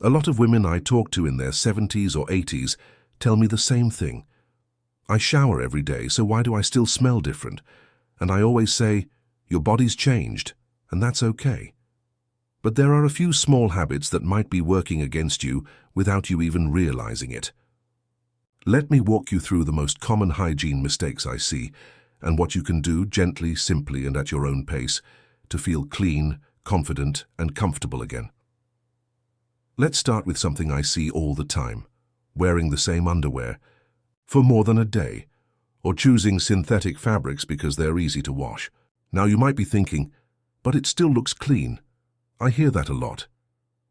A lot of women I talk to in their 70s or 80s tell me the same thing. I shower every day, so why do I still smell different? And I always say, your body's changed, and that's okay. But there are a few small habits that might be working against you without you even realizing it. Let me walk you through the most common hygiene mistakes I see and what you can do gently, simply, and at your own pace to feel clean, confident, and comfortable again. Let's start with something I see all the time: wearing the same underwear for more than a day, or choosing synthetic fabrics because they're easy to wash. Now you might be thinking, but it still looks clean. I hear that a lot.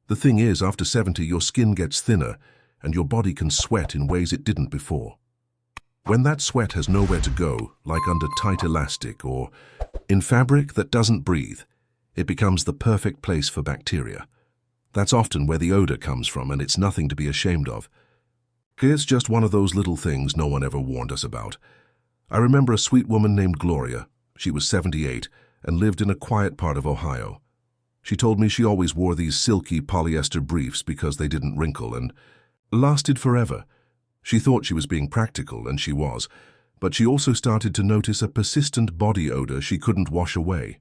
The thing is, after 70, your skin gets thinner and your body can sweat in ways it didn't before. When that sweat has nowhere to go, like under tight elastic or in fabric that doesn't breathe, it becomes the perfect place for bacteria. That's often where the odor comes from, and it's nothing to be ashamed of. Here's just one of those little things no one ever warned us about. I remember a sweet woman named Gloria. She was 78 and lived in a quiet part of Ohio. She told me she always wore these silky polyester briefs because they didn't wrinkle and lasted forever. She thought she was being practical, and she was, but she also started to notice a persistent body odor she couldn't wash away.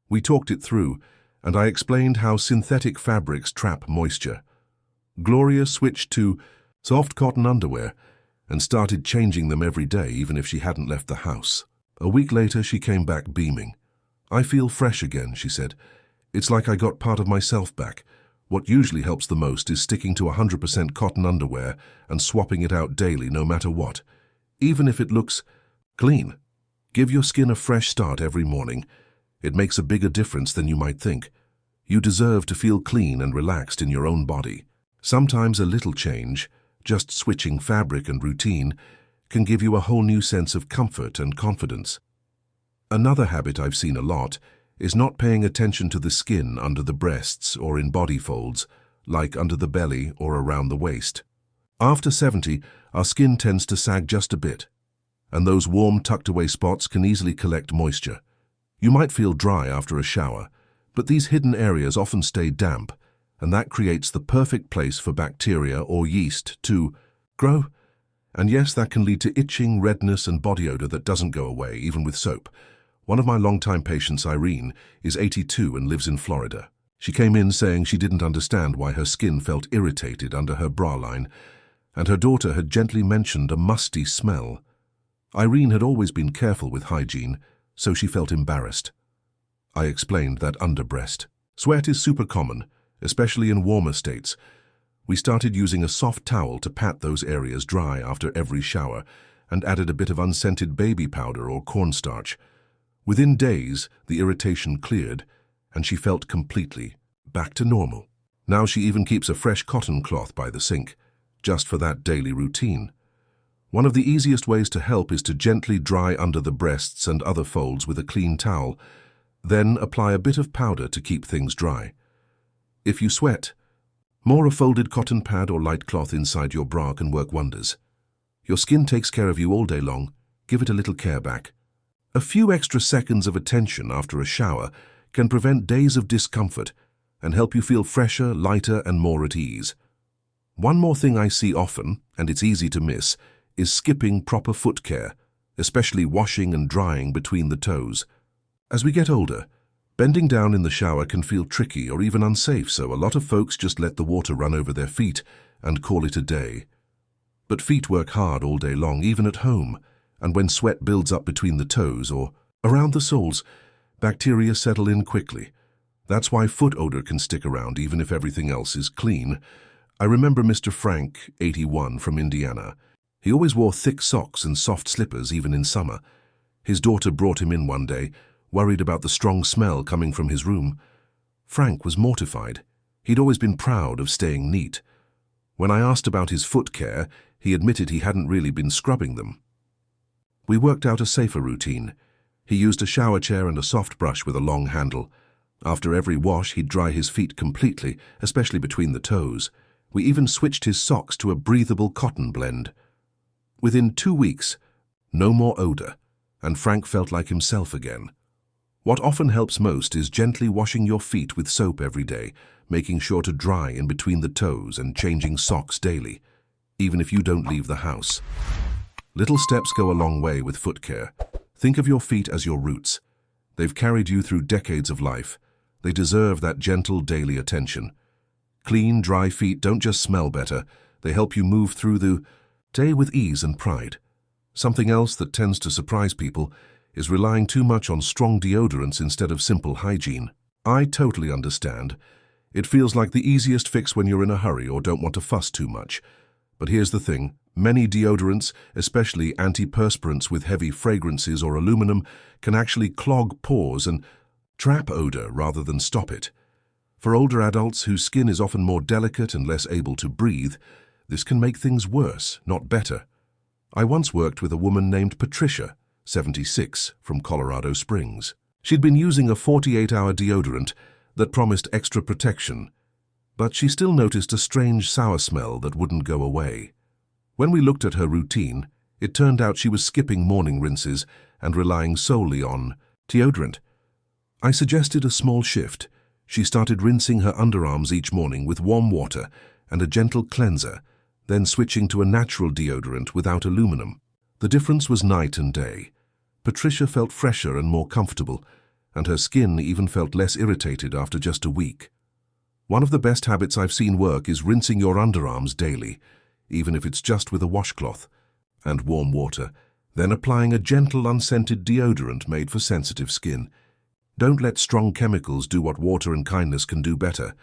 We talked it through, and I explained how synthetic fabrics trap moisture. Gloria switched to soft cotton underwear and started changing them every day, even if she hadn't left the house. A week later, she came back beaming. "I feel fresh again," she said. "It's like I got part of myself back." What usually helps the most is sticking to 100% cotton underwear and swapping it out daily, no matter what, even if it looks clean. Give your skin a fresh start every morning. It makes a bigger difference than you might think. You deserve to feel clean and relaxed in your own body. Sometimes a little change, just switching fabric and routine, can give you a whole new sense of comfort and confidence. Another habit I've seen a lot is not paying attention to the skin under the breasts or in body folds, like under the belly or around the waist. After 70, our skin tends to sag just a bit, and those warm, tucked-away spots can easily collect moisture. You might feel dry after a shower, but these hidden areas often stay damp, and that creates the perfect place for bacteria or yeast to grow. And yes, that can lead to itching, redness, and body odor that doesn't go away, even with soap. One of my longtime patients, Irene, is 82 and lives in Florida. She came in saying she didn't understand why her skin felt irritated under her bra line, and her daughter had gently mentioned a musty smell. Irene had always been careful with hygiene, so she felt embarrassed. I explained that under breast sweat is super common, especially in warmer states. We started using a soft towel to pat those areas dry after every shower and added a bit of unscented baby powder or cornstarch. Within days, the irritation cleared, and she felt completely back to normal. Now she even keeps a fresh cotton cloth by the sink, just for that daily routine. One of the easiest ways to help is to gently dry under the breasts and other folds with a clean towel, then apply a bit of powder to keep things dry. If you sweat, more a folded cotton pad or light cloth inside your bra can work wonders. Your skin takes care of you all day long. Give it a little care back. A few extra seconds of attention after a shower can prevent days of discomfort and help you feel fresher, lighter, and more at ease. One more thing I see often, and it's easy to miss, is skipping proper foot care, especially washing and drying between the toes. As we get older, bending down in the shower can feel tricky or even unsafe, so a lot of folks just let the water run over their feet and call it a day. But feet work hard all day long, even at home, and when sweat builds up between the toes or around the soles, bacteria settle in quickly. That's why foot odor can stick around even if everything else is clean. I remember Mr. Frank, 81, from Indiana. He always wore thick socks and soft slippers even in summer. His daughter brought him in one day, worried about the strong smell coming from his room. Frank was mortified. He'd always been proud of staying neat. When I asked about his foot care, he admitted he hadn't really been scrubbing them. We worked out a safer routine. He used a shower chair and a soft brush with a long handle. After every wash, he'd dry his feet completely, especially between the toes. We even switched his socks to a breathable cotton blend. Within 2 weeks, no more odor, and Frank felt like himself again. What often helps most is gently washing your feet with soap every day, making sure to dry in between the toes and changing socks daily, even if you don't leave the house. Little steps go a long way with foot care. Think of your feet as your roots. They've carried you through decades of life. They deserve that gentle daily attention. Clean, dry feet don't just smell better, they help you move through the day with ease and pride. Something else that tends to surprise people is relying too much on strong deodorants instead of simple hygiene. I totally understand. It feels like the easiest fix when you're in a hurry or don't want to fuss too much. But here's the thing, many deodorants, especially antiperspirants with heavy fragrances or aluminum, can actually clog pores and trap odor rather than stop it. For older adults whose skin is often more delicate and less able to breathe, this can make things worse, not better. I once worked with a woman named Patricia, 76, from Colorado Springs. She'd been using a 48-hour deodorant that promised extra protection, but she still noticed a strange sour smell that wouldn't go away. When we looked at her routine, it turned out she was skipping morning rinses and relying solely on deodorant. I suggested a small shift. She started rinsing her underarms each morning with warm water and a gentle cleanser, then switching to a natural deodorant without aluminum. The difference was night and day. Patricia felt fresher and more comfortable, and her skin even felt less irritated after just a week. One of the best habits I've seen work is rinsing your underarms daily, even if it's just with a washcloth and warm water, then applying a gentle, unscented deodorant made for sensitive skin. Don't let strong chemicals do what water and kindness can do better.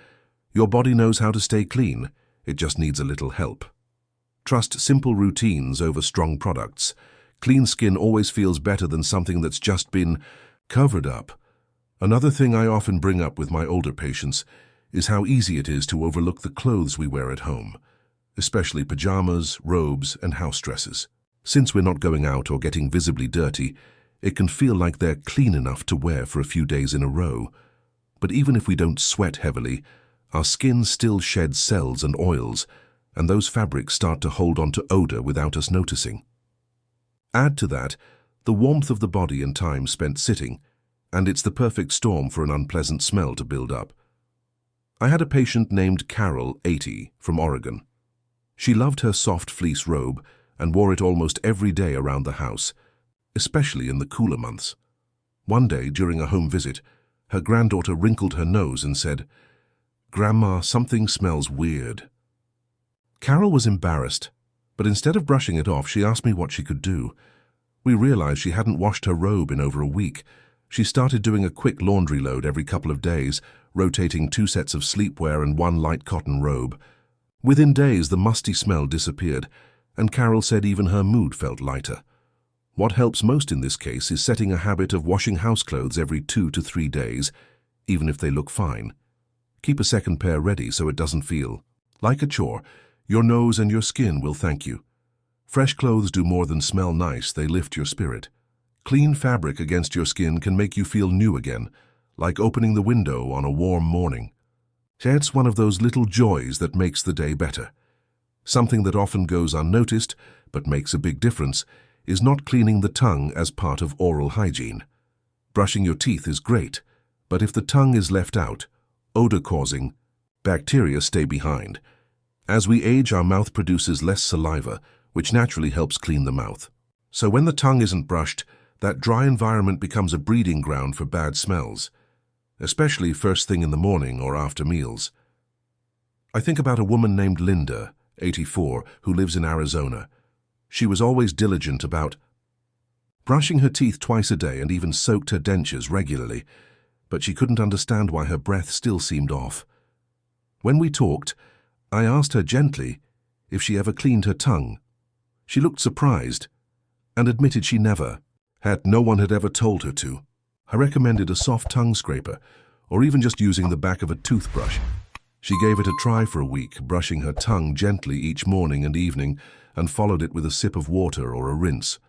Your body knows how to stay clean, it just needs a little help. Trust simple routines over strong products. Clean skin always feels better than something that's just been covered up. Another thing I often bring up with my older patients is how easy it is to overlook the clothes we wear at home, especially pajamas, robes, and house dresses. Since we're not going out or getting visibly dirty, it can feel like they're clean enough to wear for a few days in a row. But even if we don't sweat heavily, our skin still sheds cells and oils, and those fabrics start to hold on to odor without us noticing. Add to that the warmth of the body and time spent sitting, and it's the perfect storm for an unpleasant smell to build up. I had a patient named Carol, 80, from Oregon. She loved her soft fleece robe and wore it almost every day around the house, especially in the cooler months. One day, during a home visit, her granddaughter wrinkled her nose and said, "Grandma, something smells weird." Carol was embarrassed, but instead of brushing it off, she asked me what she could do. We realized she hadn't washed her robe in over a week. She started doing a quick laundry load every couple of days, rotating 2 sets of sleepwear and 1 light cotton robe. Within days, the musty smell disappeared, and Carol said even her mood felt lighter. What helps most in this case is setting a habit of washing houseclothes every 2 to 3 days, even if they look fine. Keep a second pair ready so it doesn't feel like a chore. Your nose and your skin will thank you. Fresh clothes do more than smell nice, they lift your spirit. Clean fabric against your skin can make you feel new again, like opening the window on a warm morning. It's one of those little joys that makes the day better. Something that often goes unnoticed, but makes a big difference, is not cleaning the tongue as part of oral hygiene. Brushing your teeth is great, but if the tongue is left out, odor-causing bacteria stay behind. As we age, our mouth produces less saliva, which naturally helps clean the mouth. So when the tongue isn't brushed, that dry environment becomes a breeding ground for bad smells, especially first thing in the morning or after meals. I think about a woman named Linda, 84, who lives in Arizona. She was always diligent about brushing her teeth twice a day and even soaked her dentures regularly, but she couldn't understand why her breath still seemed off. When we talked, I asked her gently if she ever cleaned her tongue. She looked surprised and admitted she never had. No one had ever told her to. I recommended a soft tongue scraper, or even just using the back of a toothbrush. She gave it a try for a week, brushing her tongue gently each morning and evening, and followed it with a sip of water or a rinse.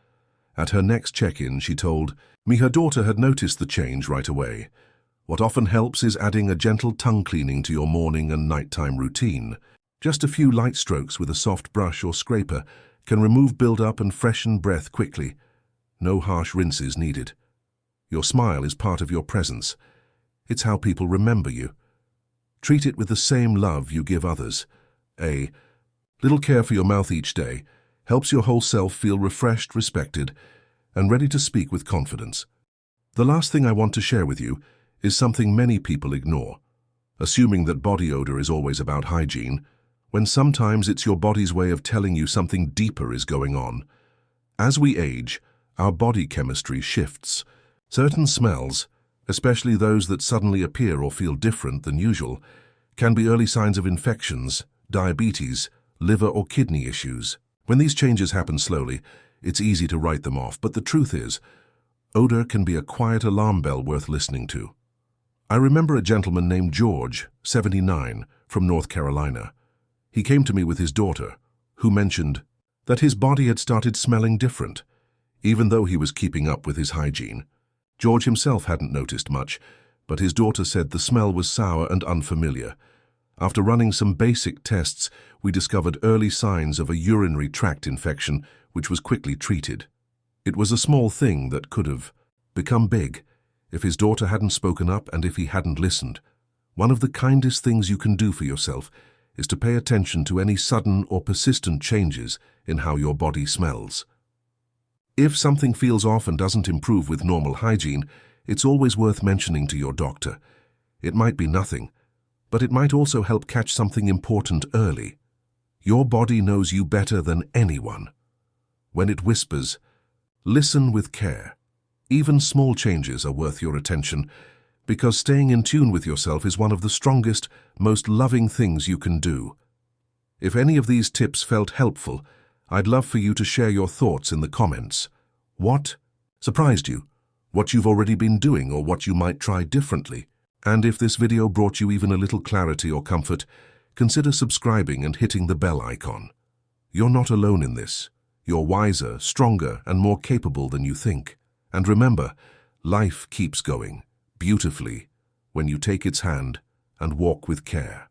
At her next check-in, she told me her daughter had noticed the change right away. What often helps is adding a gentle tongue cleaning to your morning and nighttime routine. Just a few light strokes with a soft brush or scraper can remove build-up and freshen breath quickly. No harsh rinses needed. Your smile is part of your presence. It's how people remember you. Treat it with the same love you give others. A little care for your mouth each day helps your whole self feel refreshed, respected, and ready to speak with confidence. The last thing I want to share with you is something many people ignore, assuming that body odor is always about hygiene, when sometimes it's your body's way of telling you something deeper is going on. As we age, our body chemistry shifts. Certain smells, especially those that suddenly appear or feel different than usual, can be early signs of infections, diabetes, liver or kidney issues. When these changes happen slowly, it's easy to write them off, but the truth is, odor can be a quiet alarm bell worth listening to. I remember a gentleman named George, 79, from North Carolina. He came to me with his daughter, who mentioned that his body had started smelling different, even though he was keeping up with his hygiene. George himself hadn't noticed much, but his daughter said the smell was sour and unfamiliar. After running some basic tests, we discovered early signs of a urinary tract infection, which was quickly treated. It was a small thing that could have become big if his daughter hadn't spoken up and if he hadn't listened. One of the kindest things you can do for yourself is to pay attention to any sudden or persistent changes in how your body smells. If something feels off and doesn't improve with normal hygiene, it's always worth mentioning to your doctor. It might be nothing, but it might also help catch something important early. Your body knows you better than anyone. When it whispers, listen with care. Even small changes are worth your attention, because staying in tune with yourself is one of the strongest, most loving things you can do. If any of these tips felt helpful, I'd love for you to share your thoughts in the comments. What surprised you? What you've already been doing or what you might try differently? And if this video brought you even a little clarity or comfort, consider subscribing and hitting the bell icon. You're not alone in this. You're wiser, stronger, and more capable than you think. And remember, life keeps going beautifully when you take its hand and walk with care.